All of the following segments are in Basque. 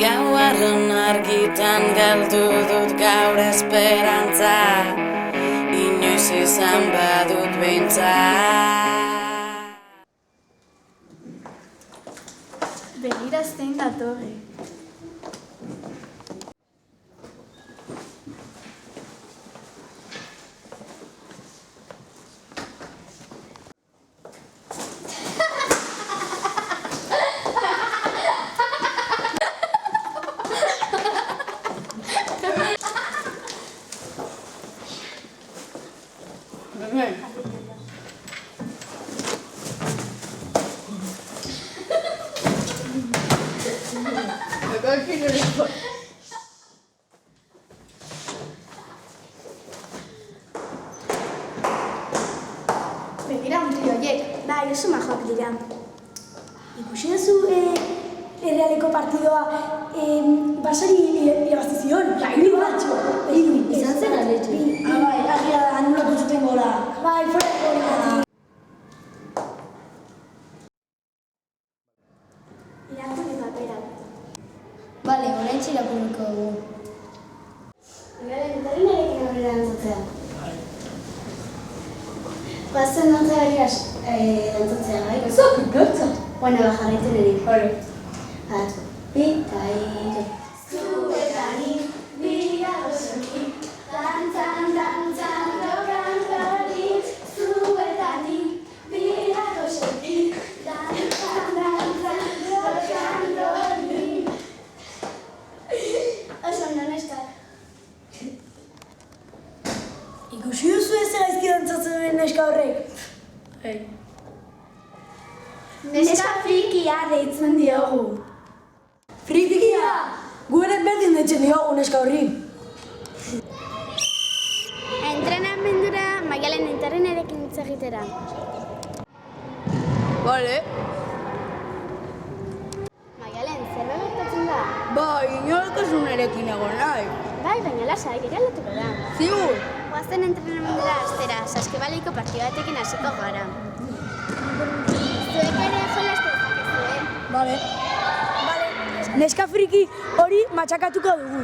Gauarron argitan galdu dut gaur esperantza, inoiz izan badut behintzat. Begira zein datorre. Begira mutil horiek, bai, oso majoak dira. Ikusi duzu Errealeko partidoa Basari irabazte zion. Hiru batxo. Izan zen aletxe. Bai, agia da, anulatu zuten gola. Bai, fuera gola. Irakurri papera. Bale, orain txirakurriko dugu. Garen narekin aurrera dantzatzea. Bazen dantzagariaz dantzatzea, gai? Zok, dantza. Bueno, jarraitzen ere. Hore. Bat, bi, eta hiru. Zuetani, bila osoki, dantzan, dantzan, rokan hori. Zuetani, bila osoki, dantzan, dantzan, rokan hori. Oso ondo, neskak. Ikusi duzu ez gaizki dantzatzen duen neska horrek? Neska frikia deitzen diogu. Frikia! Gu ere berdin deitzen diogu neska horri. Entrenamendura Maialen internerekin hitz egitera. Bale. Maialen, zerbait gertatzen da? Bai, inorkasunerekin egon nahi. Bai, baina lasai, geraldatuko da. Zigur. Goazen entrenamendura astera, Saskibaleiko partida batekin hasiko gara. Zuek ere jolastu dezakezue. Bale. Neska friki hori matxakatuko dugu.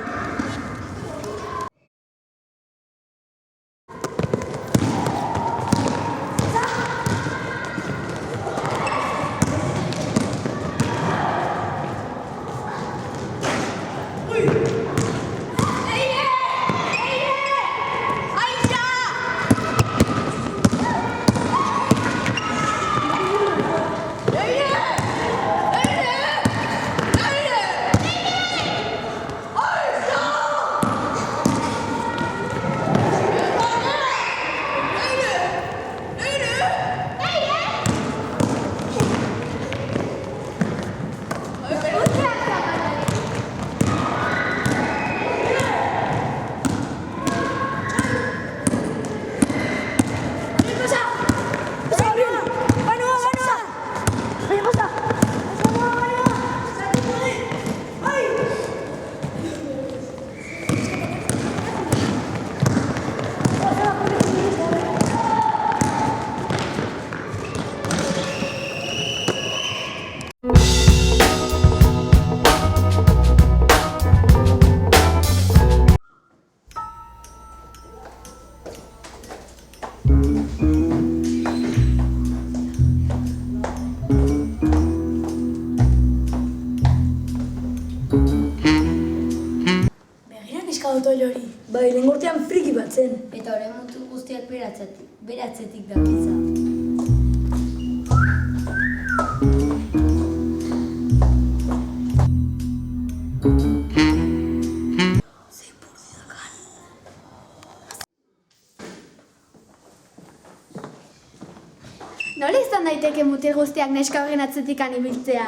Hori. Bai, lehen urtean friki bat zen. Eta orain mutu guztiak beratzetik dabiltza. Zein burdi dakan. Nola izan daiteke mutil guztiak neska horren atzetikan ibiltzea?